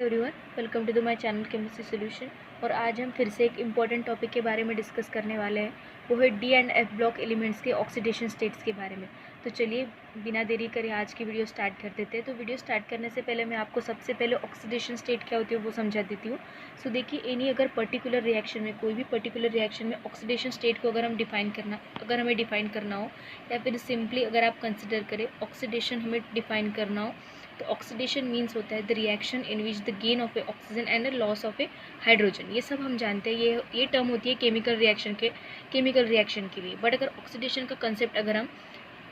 Everyone, welcome to my channel chemistry solution. और आज हम फिर से एक इम्पॉर्टेंट टॉपिक के बारे में डिस्कस करने वाले हैं। वो है D and F block elements के ऑक्सीडेशन स्टेट्स के बारे में। तो चलिए बिना देरी करे आज की वीडियो स्टार्ट कर देते हैं। तो वीडियो स्टार्ट करने से पहले मैं आपको सबसे पहले ऑक्सीडेशन स्टेट क्या होती है वो समझा देती हूँ। सो देखिए, एनी अगर पर्टिकुलर रिएक्शन में, कोई भी पर्टिकुलर रिएक्शन में ऑक्सीडेशन स्टेट को अगर हमें डिफाइन करना हो, या फिर सिंपली अगर आप कंसिडर करें ऑक्सीडेशन हमें डिफाइन करना हो, तो ऑक्सीडेशन मीन्स होता है the reaction in which the gain of A oxygen and loss of A hydrogen. ये सब हम जानते हैं, ये टर्म होती है केमिकल रिएक्शन के लिए। बट अगर ऑक्सीडेशन का कंसेप्ट अगर हम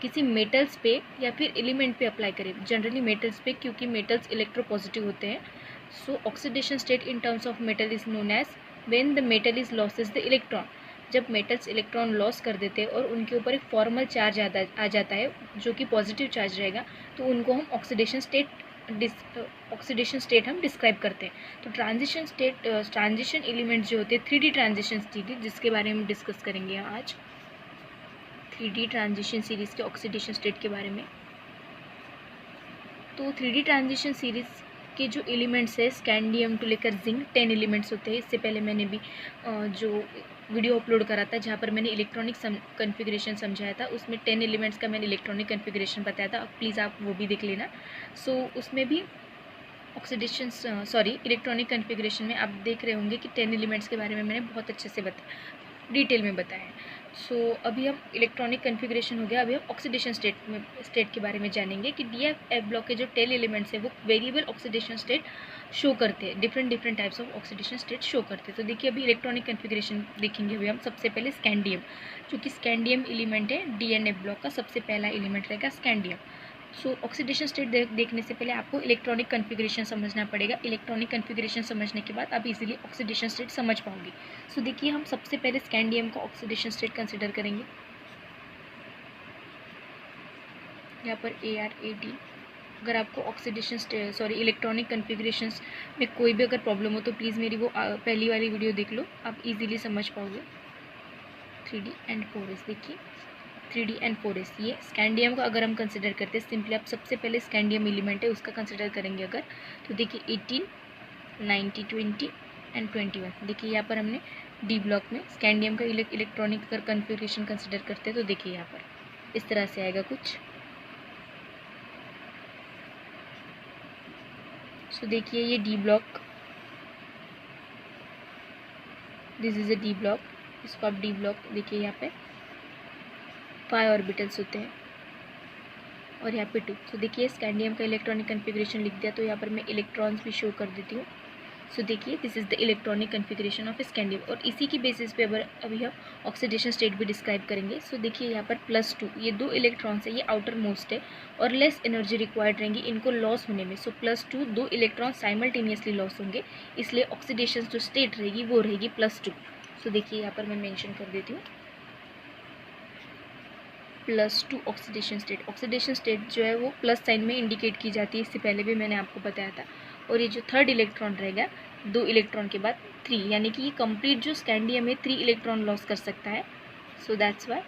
किसी मेटल्स पे या फिर एलिमेंट पे अप्लाई करें, जनरली मेटल्स पे, क्योंकि मेटल्स इलेक्ट्रोपॉजिटिव होते हैं। So oxidation state in terms of metal is known as when the metal is losses the electron. जब मेटल्स इलेक्ट्रॉन लॉस कर देते हैं और उनके ऊपर एक फॉर्मल चार्ज आ जाता है जो कि पॉजिटिव चार्ज रहेगा, तो उनको हम ऑक्सीडेशन स्टेट हम डिस्क्राइब करते हैं। तो ट्रांजिशन एलिमेंट्स जो होते हैं 3D ट्रांजिशन सीरीज, जिसके बारे में डिस्कस करेंगे आज 3D ट्रांजिशन सीरीज के ऑक्सीडेशन स्टेट के बारे में। तो 3D ट्रांजिशन सीरीज के जो एलिमेंट्स है, स्कैंडियम टू लेकर जिंक 10 एलिमेंट्स होते हैं। इससे पहले मैंने भी जो वीडियो अपलोड करा था जहाँ पर मैंने इलेक्ट्रॉनिक कन्फिग्रेशन समझाया था, उसमें 10 एलिमेंट्स का मैंने इलेक्ट्रॉनिक कन्फिग्रेशन बताया था। प्लीज़ आप वो भी देख लेना। सो उसमें भी इलेक्ट्रॉनिक कन्फिग्रेशन में आप देख रहे होंगे कि 10 एलिमेंट्स के बारे में मैंने बहुत अच्छे से डिटेल में बताया है। सो अभी हम इलेक्ट्रॉनिक कन्फिग्रेशन हो गया, अभी हम ऑक्सीडेशन स्टेट के बारे में जानेंगे कि डी एफ ब्लॉक के जो 10 एलिमेंट्स है वो वेरिएबल ऑक्सीडेशन स्टेट शो करते हैं, different types of oxidation state show करते हैं। तो देखिए, अभी इलेक्ट्रॉनिक कन्फिग्रेशन देखेंगे अभी हम। सबसे पहले स्कैंडियम, जो कि स्कैंडियम एलिमेंट है, डी एंड एफ ब्लॉक का सबसे पहला एलिमेंट रहेगा स्कैंडियम। सो ऑक्सीडेशन स्टेट देखने से पहले आपको इलेक्ट्रॉनिक कन्फिग्रेशन समझना पड़ेगा। इलेक्ट्रॉनिक कन्फिग्रेशन समझने के बाद आप इजीली ऑक्सीडेशन स्टेट समझ पाओगे। सो देखिए, हम सबसे पहले स्कैंडियम का ऑक्सीडेशन स्टेट कंसिडर करेंगे। यहाँ पर AR-AD। अगर आपको इलेक्ट्रॉनिक कन्फिग्रेशंस में कोई भी अगर प्रॉब्लम हो तो प्लीज़ मेरी वो पहली वाली वीडियो देख लो, आप इजीली समझ पाओगे। 3D एंड 4s, देखिए 3D एंड 4s, ये स्कैंडियम का अगर हम कंसिडर करते हैं, सिंपली आप सबसे पहले स्कैंडियम एलिमेंट है उसका कंसिडर करेंगे अगर, तो देखिए 18, 90, 20 एंड 21। देखिए यहाँ पर हमने डी ब्लॉक में स्कैंडियम का इलेक्ट्रॉनिक अगर कन्फिग्रेशन कंसिडर करते हैं तो देखिए यहाँ पर इस तरह से आएगा कुछ। सो देखिए ये D block, this is a D block, इसको आप डी ब्लॉक देखिए, यहाँ पे 5 ऑर्बिटल्स होते हैं और यहाँ पे 2। तो देखिए स्कैंडियम का इलेक्ट्रॉनिक कन्फिग्रेशन लिख दिया, तो यहाँ पर मैं इलेक्ट्रॉन्स भी शो कर देती हूँ। सो देखिए, this is the electronic configuration of scandium, और इसी की बेसिस पे अभी हम ऑक्सीडेशन स्टेट भी डिस्क्राइब करेंगे। सो देखिए यहाँ पर +2, ये 2 इलेक्ट्रॉन्स है, ये आउटर मोस्ट है और लेस एनर्जी रिक्वायर्ड रहेंगी इनको लॉस होने में। सो +2, 2 इलेक्ट्रॉन साइमल्टेनियसली लॉस होंगे, इसलिए ऑक्सीडेशन जो स्टेट रहेगी वो रहेगी +2। सो देखिए यहाँ पर मैं मेंशन कर देती हूँ +2 ऑक्सीडेशन स्टेट। ऑक्सीडेशन स्टेट जो है वो प्लस साइन में इंडिकेट की जाती है, इससे पहले भी मैंने आपको बताया था। और ये जो थर्ड इलेक्ट्रॉन रहेगा, 2 इलेक्ट्रॉन के बाद 3, यानी कि ये कंप्लीट जो स्कैंडियम है 3 इलेक्ट्रॉन लॉस कर सकता है। सो दैट्स वाई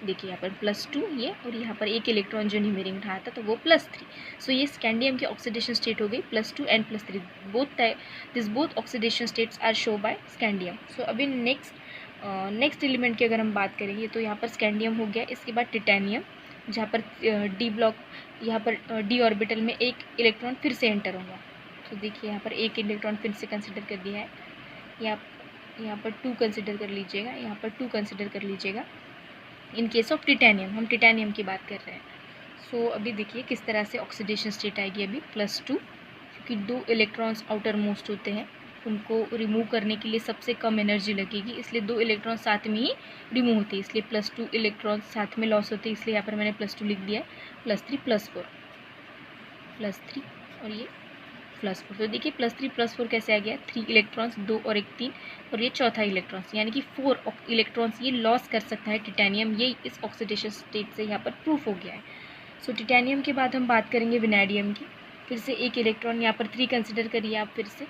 देखिए यहाँ पर +2 ये, और यहाँ पर 1 इलेक्ट्रॉन जो निमेरिंग रहा था तो वो +3। सो ये स्कैंडियम की ऑक्सीडेशन स्टेट हो गई +2 and +3, both oxidation states are show by scandium. So अभी नेक्स्ट एलिमेंट की अगर हम बात करेंगे तो यहाँ पर स्कैंडियम हो गया, इसके बाद टिटेनियम, जहाँ पर डी ब्लॉक, यहाँ पर डी ऑर्बिटल में 1 इलेक्ट्रॉन फिर से एंटर होगा। तो देखिए यहाँ पर 1 इलेक्ट्रॉन फिर से कंसिडर कर दिया है, यहाँ पर 2 कंसिडर कर लीजिएगा, यहाँ पर 2 कंसिडर कर लीजिएगा। इन केस ऑफ टिटेनियम, हम टिटेनियम की बात कर रहे हैं। सो अभी देखिए किस तरह से ऑक्सीडेशन स्टेट आएगी अभी +2, क्योंकि 2 इलेक्ट्रॉन्स आउटर मोस्ट होते हैं, उनको रिमूव करने के लिए सबसे कम एनर्जी लगेगी, इसलिए 2 इलेक्ट्रॉन साथ में ही रिमूव होते हैं, इसलिए +2 इलेक्ट्रॉन साथ में लॉस होते हैं, इसलिए यहाँ पर मैंने +2 लिख दिया है। +3 +4, +3 और ये +4। तो देखिए +3 +4 कैसे आ गया, 3 इलेक्ट्रॉन्स, 2 और 1 3, और ये चौथा इलेक्ट्रॉन्स, यानी कि 4 इलेक्ट्रॉन्स ये लॉस कर सकता है टिटेनियम। ये इस ऑक्सीडेशन स्टेट से यहाँ पर प्रूफ हो गया है। सो टिटेनियम के बाद हम बात करेंगे विनैडियम की। फिर से 1 इलेक्ट्रॉन, यहाँ पर 3 कंसिडर करिए आप फिर से।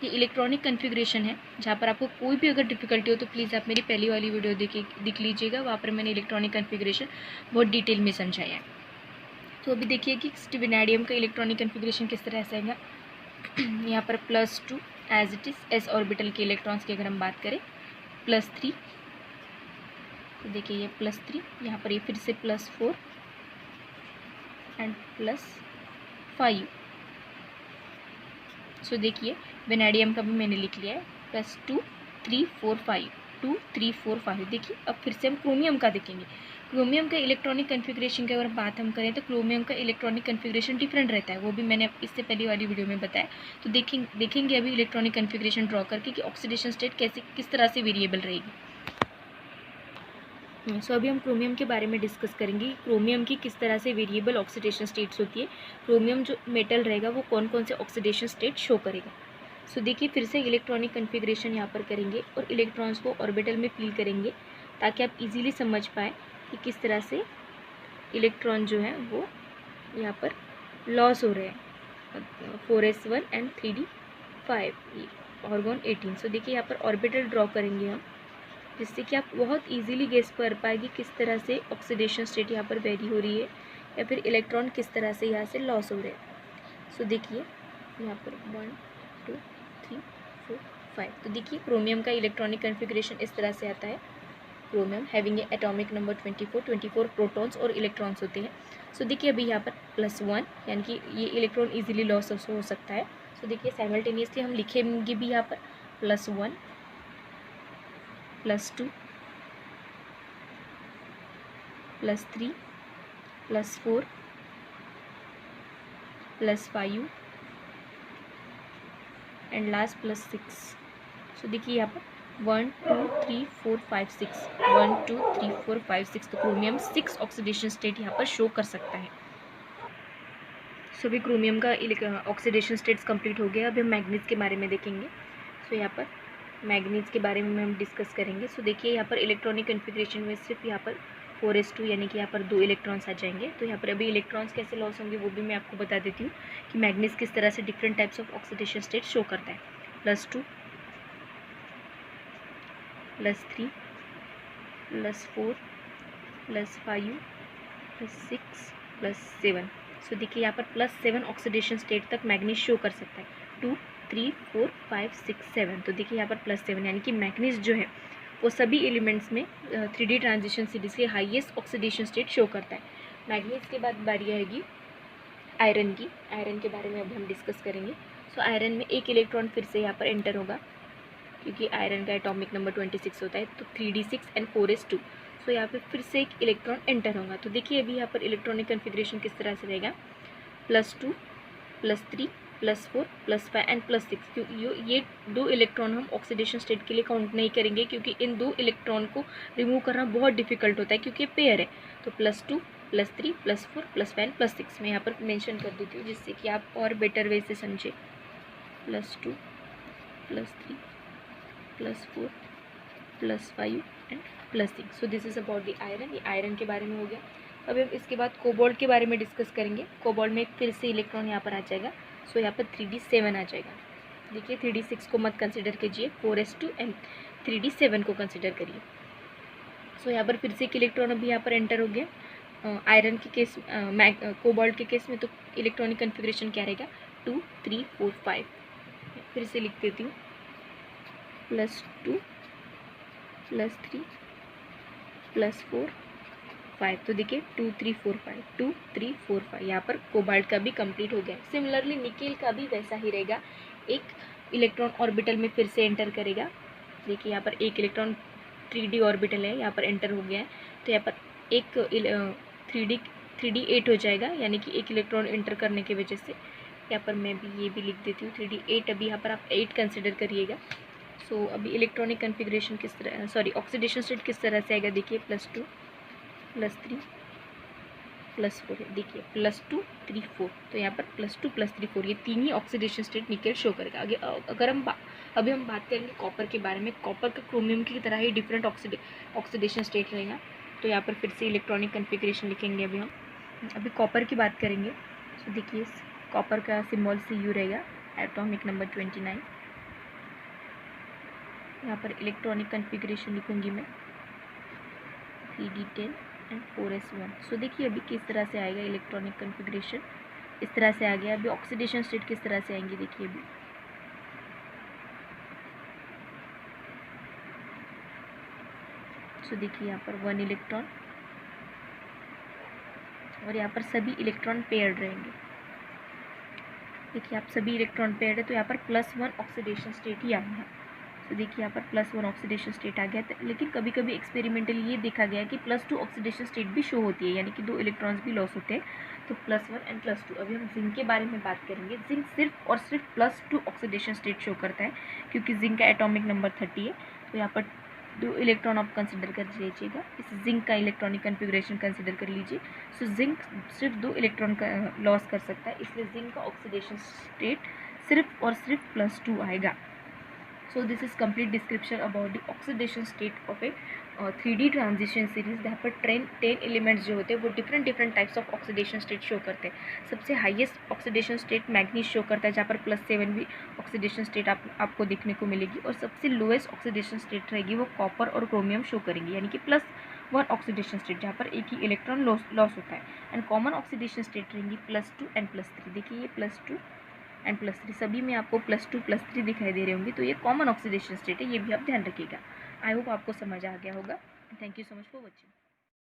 ये इलेक्ट्रॉनिक कन्फिग्रेशन है, जहाँ पर आपको कोई भी अगर डिफिकल्टी हो तो प्लीज़ आप मेरी पहली वाली वीडियो देख लीजिएगा, वहाँ पर मैंने इलेक्ट्रॉनिक कन्फिग्रेशन बहुत डिटेल में समझाया है। तो अभी देखिए कि विनैडियम का इलेक्ट्रॉनिक कन्फिग्रेशन किस तरह से आएगा। यहाँ पर +2 as it is s orbital के इलेक्ट्रॉन्स की अगर हम बात करें, +3, तो देखिए ये +3, यहाँ पर ये फिर से +4 एंड +5। सो देखिए वेनेडियम का भी मैंने लिख लिया है, +2 3 4 5, 2 3 4 5। देखिए अब फिर से हम क्रोमियम का देखेंगे। क्रोमियम का इलेक्ट्रॉनिक कन्फिग्रेशन की अगर बात हम करें तो क्रोमियम का इलेक्ट्रॉनिक कन्फिग्रेशन डिफरेंट रहता है, वो भी मैंने इससे पहले वाली वीडियो में बताया। तो देखेंगे अभी इलेक्ट्रॉनिक कन्फिग्रेशन ड्रॉ करके कि ऑक्सीडेशन स्टेट किस तरह से वेरिएबल रहेगी। सो अभी हम क्रोमियम के बारे में डिस्कस करेंगे, क्रोमियम की किस तरह से वेरिएबल ऑक्सीडेशन स्टेट्स होती है, क्रोमियम जो मेटल रहेगा वो कौन कौन से ऑक्सीडेशन स्टेट शो करेगा। सो देखिए फिर से इलेक्ट्रॉनिक कन्फिग्रेशन यहाँ पर करेंगे और इलेक्ट्रॉन्स को ऑर्बिटल में फिल करेंगे ताकि आप इजीली समझ पाएँ कि किस तरह से इलेक्ट्रॉन जो है वो यहाँ पर लॉस हो रहे हैं, 4s1 एंड 3d5, ऑर्गन 18। सो देखिए यहाँ पर ऑर्बिटल ड्रॉ करेंगे हम, जिससे कि आप बहुत इजीली गेस कर पाएगी किस तरह से ऑक्सीडेशन स्टेट यहाँ पर वेरी हो रही है या फिर इलेक्ट्रॉन किस तरह से यहाँ से लॉस हो रहे हैं। सो देखिए यहाँ पर 1 2 3 4 5। तो देखिए क्रोमियम का इलेक्ट्रॉनिक कन्फिग्रेशन इस तरह से आता है। Chromium having a atomic number 24 protons और इलेक्ट्रॉन्स होते हैं। सो देखिए अभी यहाँ पर +1 यानी कि ये इलेक्ट्रॉन इजीली लॉस हो सकता है। सो देखिए साइमल्टेनियसली हम लिखेंगे भी यहाँ पर +1 +2 +3 +4 +5 एंड लास्ट +6। सो देखिए यहाँ पर 1 2 3 4 5 6, 1 2 3 4 5 6। तो क्रोमियम 6 ऑक्सीडेशन स्टेट यहाँ पर शो कर सकता है। सो अभी क्रोमियम का ऑक्सीडेशन स्टेट्स कंप्लीट हो गया। अभी हम मैग्नीज के बारे में देखेंगे। सो यहाँ पर मैग्नीज के बारे में हम डिस्कस करेंगे। सो देखिए यहाँ पर इलेक्ट्रॉनिक कन्फिग्रेशन में सिर्फ यहाँ पर 4s2 यानी कि यहाँ पर 2 इलेक्ट्रॉन्स आ जाएंगे। तो यहाँ पर अभी इलेक्ट्रॉन्स कैसे लॉस होंगे वो भी मैं आपको बता देती हूँ कि मैग्नीज किस तरह से different types of oxidation state show करता है। +2 +3 +4 +5 +6 +7। सो देखिए यहाँ पर +7 ऑक्सीडेशन स्टेट तक मैग्नीज शो कर सकता है। 2 3 4 5 6 7। तो देखिए यहाँ पर +7 यानी कि मैग्नीज जो है वो सभी एलिमेंट्स में 3D ट्रांजिशन सीरीज के हाईएस्ट ऑक्सीडेशन स्टेट शो करता है। मैग्नीज के बाद बारी आएगी आयरन की। आयरन के बारे में अब हम डिस्कस करेंगे। सो आयरन में एक इलेक्ट्रॉन फिर से यहाँ पर एंटर होगा, क्योंकि आयरन का एटॉमिक नंबर 26 होता है, तो 3d6 एंड 4s2। सो यहाँ पे फिर से एक इलेक्ट्रॉन एंटर होगा। तो देखिए अभी यहाँ पर इलेक्ट्रॉनिक कन्फिग्रेशन किस तरह से रहेगा, +2 +3 +4 +5 एंड +6। क्योंकि ये 2 इलेक्ट्रॉन हम ऑक्सीडेशन स्टेट के लिए काउंट नहीं करेंगे, क्योंकि इन 2 इलेक्ट्रॉन को रिमूव करना बहुत डिफिकल्ट होता है क्योंकि पेयर है। तो +2 +3 +4 +5 एंड +6 मैं यहाँ पर मेंशन कर देती हूँ, जिससे कि आप और बेटर वे से समझे। +2 +3 +4 +5 and +6। So this is about the iron. ये आयरन के बारे में हो गया। अभी हम इसके बाद कोबाल्ट के बारे में डिस्कस करेंगे। कोबाल्ट में फिर से इलेक्ट्रॉन यहाँ पर आ जाएगा। सो यहाँ पर 3d7 आ जाएगा। देखिए 3d6 को मत कंसिडर कीजिए, 4s2 एंड 3d7 को कंसिडर करिए। सो यहाँ पर फिर से एक इलेक्ट्रॉन अभी यहाँ पर एंटर हो गया। आयरन के केस कोबाल्ट के केस में तो इलेक्ट्रॉनिक कन्फिग्रेशन क्या रहेगा, 2 3 4 5। फिर से लिख देती हूँ, +2 +3 +4 5। तो देखिए 2 3 4 5, 2 3 4 5। यहाँ पर कोबाल्ट का भी कंप्लीट हो गया। सिमिलरली निकेल का भी वैसा ही रहेगा, एक इलेक्ट्रॉन ऑर्बिटल में फिर से एंटर करेगा। देखिए यहाँ पर एक इलेक्ट्रॉन 3d ऑर्बिटल है, यहाँ पर एंटर हो गया है। तो यहाँ पर एक 3d8 हो जाएगा, यानी कि एक इलेक्ट्रॉन एंटर करने की वजह से। यहाँ पर मैं भी ये भी लिख देती हूँ 3d8। अभी यहाँ पर आप 8 कंसिडर करिएगा। सो अभी इलेक्ट्रॉनिक कन्फिग्रेशन किस तरह, ऑक्सीडेशन स्टेट किस तरह से आएगा, देखिए +2 +3 +4 है। देखिए +2 3 4। तो यहाँ पर +2 +3 4 ये 3 ही ऑक्सीडेशन स्टेट निकेल शो करेगा। आगे अगर हम अभी हम बात करेंगे कॉपर के बारे में। कॉपर का क्रोमियम की तरह ही डिफरेंट ऑक्सीडेशन स्टेट रहेगा। तो यहाँ पर फिर से इलेक्ट्रॉनिक कन्फिग्रेशन लिखेंगे अभी हम। अभी कॉपर की बात करेंगे। तो देखिए कॉपर का सिम्बॉल Cu रहेगा, एटॉमिक नंबर 29। यहाँ पर इलेक्ट्रॉनिक कन्फिग्रेशन लिखूंगी मैं, 3d10 एंड 4s1। सो देखिए अभी किस तरह से आएगा इलेक्ट्रॉनिक कन्फिग्रेशन। इस तरह से आ गया। अभी ऑक्सीडेशन स्टेट किस तरह से आएंगे देखिए अभी। सो देखिए यहाँ पर 1 इलेक्ट्रॉन और यहाँ पर सभी इलेक्ट्रॉन पेयर्ड रहेंगे। देखिए आप सभी इलेक्ट्रॉन पेयर्ड है तो यहाँ पर +1 ऑक्सीडेशन स्टेट ही आ गया। तो देखिए यहाँ पर +1 ऑक्सीडेशन स्टेट आ गया। लेकिन कभी कभी एक्सपेरिमेंटली ये देखा गया है कि +2 ऑक्सीडेशन स्टेट भी शो होती है, यानी कि 2 इलेक्ट्रॉन्स भी लॉस होते हैं। तो +1 एंड +2। अभी हम जिंक के बारे में बात करेंगे। जिंक सिर्फ और सिर्फ +2 ऑक्सीडेशन स्टेट शो करता है, क्योंकि जिंक का एटॉमिक नंबर 30 है। तो यहाँ पर 2 इलेक्ट्रॉन आप कंसिडर कर लीजिएगा। इस जिंक का इलेक्ट्रॉनिक कन्फिग्रेशन कंसिडर कर लीजिए। सो जिंक सिर्फ 2 इलेक्ट्रॉन का लॉस कर सकता है, इसलिए जिंक का ऑक्सीडेशन स्टेट सिर्फ और सिर्फ +2 आएगा। So this is complete description about the oxidation state of a 3D transition series, जहाँ पर 10 एलिमेंट्स जो होते हैं वो different types of oxidation state show करते हैं। सबसे highest oxidation state manganese show करता है, जहाँ पर +7 भी ऑक्सीडेशन स्टेट आपको देखने को मिलेगी। और सबसे लोएस्ट ऑक्सीडेशन स्टेट रहेगी वो कॉपर और क्रोमियम शो करेंगी, यानी कि +1 ऑक्सीडेशन स्टेट, जहाँ पर एक ही इलेक्ट्रॉन लॉस होता है। एंड कॉमन ऑक्सीडेशन स्टेट रहेंगी +2 एंड +3। देखिए ये +2 एंड +3 सभी में आपको +2 +3 दिखाई दे रहे होंगे, तो ये कॉमन ऑक्सीडेशन स्टेट है, ये भी आप ध्यान रखिएगा। आई होप आपको समझ आ गया होगा। Thank you so much for watching.